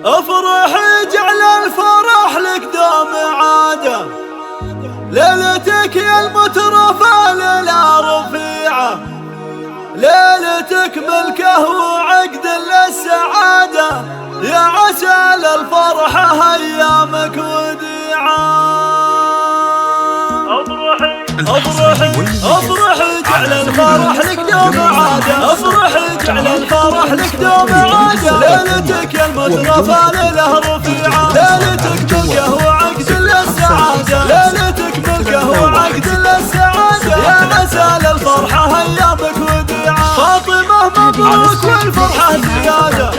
افرح جعل الفرح لك دوم عاده، ليلتك يا المترفة ليلة رفيعة، ليلتك ملكه وعقد للسعادة، يا عسى للفرحة ايامك وديعة. افرحي جعل الفرح لك دوم عاده، افرحي جعل الفرح لك دوم عاده، ليلتك يا المترفة ليلة رفيعة، ليلتك ملكه وعقد للسعادة، ليلتك ملكه وعقد للسعادة، يا عسى للفرحة ايامك وديعة. فاطمة مبروك والفرحة زيادة،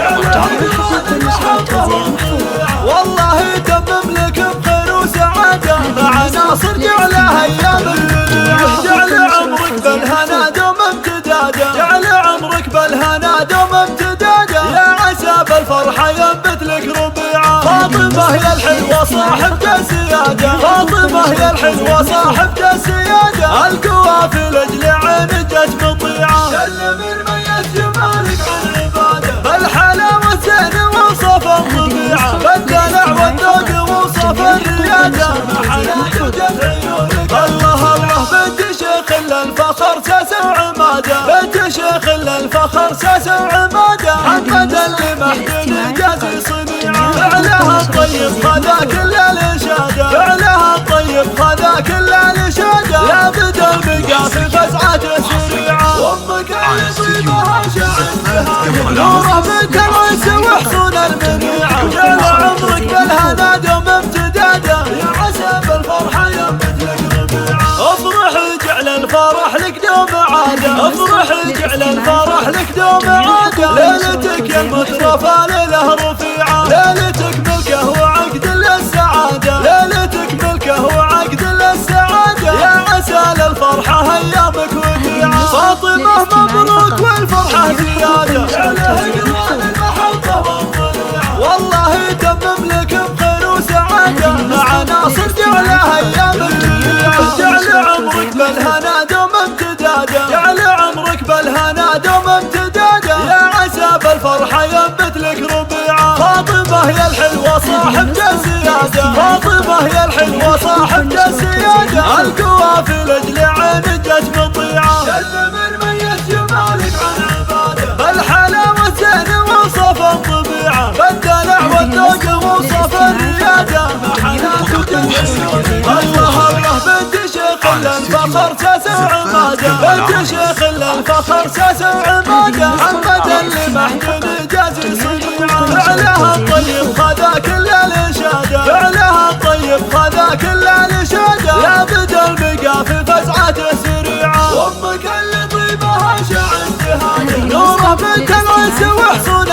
والله تمم لك بخير وسعادة، مع ناصر جعلها ايامك وديعة. جعل عمرك بالهنا دوم امتدادا، جعل عمرك بالهنا دوم امتدادا، يا عسى بالفرحة ينبت لك ربيعة. فاطمة يا الحلوة صاحبة السيادة، فاطمة يا الحلوة صاحبة السيادة، القوافل لاجل عين جت مطيعة. سلم الميت جمالك عن عبادة، بالحلاوة زين وصف الطبيعة، بالدلع والذوق وصف الريادة، محلاك وجت عيونك. الله الله بنت شيخ للفخر ساس وعمادة، بنت شيخ للفخر ساس وعمادة، محمد اللي محمد جازي صنيعة، فعلها الطيب خذا كل الإشادة، فعلها الطيب خذا كل الإشادة، يا بدا المقافل فزعة سريعة، وامك اللي طيبها شعر نوره بنت العز وحصون المنيعة، جعل عمرك بالهنا دوم امتدادا، يا عسى بالفرحة ينبت لك ربيعة. افرحي جعل الفرح لك دوم عادة، افرحي جعل الفرح لك دوم عادة، ليلتك يا المترفة ليلة رفيعة، ليلتك ملكه وعقد للسعادة، ليلتك ملكه وعقد للسعادة، يا عسى للفرحة ايامك وديعة. فاطمة مبروك والفرحة زيادة، جعلها قران المحبة والضليعة، والله تمم لك بخير وسعادة، مع ناصر جعلها ايامك وديعة. جعل عمرك بالهنا دوم امتدادا، جعل عمرك بالهنا دوم امتدادا، يا عسى بالفرحة ينبت لك ربيعة. فاطمة يا الحلوة صاحبة السيادة، فاطمة يا الحلوة صاحبة السيادة، القوافل لاجل عين جت مطيعة. سلم الميت جمالك عن عبادة، بالحلاوة زين وصف الطبيعة، بالدلع والذوق وصف الريادة، محلاك وجت عيونك. الله الله بنت شيخ للفخر ساس وعمادة، بنت شيخ للفخر ساس وعمادة، محمد اللي محمد جازي صنيعة، فعلها الطيب خذا كل الإشادة، فعلها الطيب خذا كل الإشادة، يا بدا المقافل فزعة سريعة، وامك اللي طيبها شعر جهادة، نوره بنت العز وحصون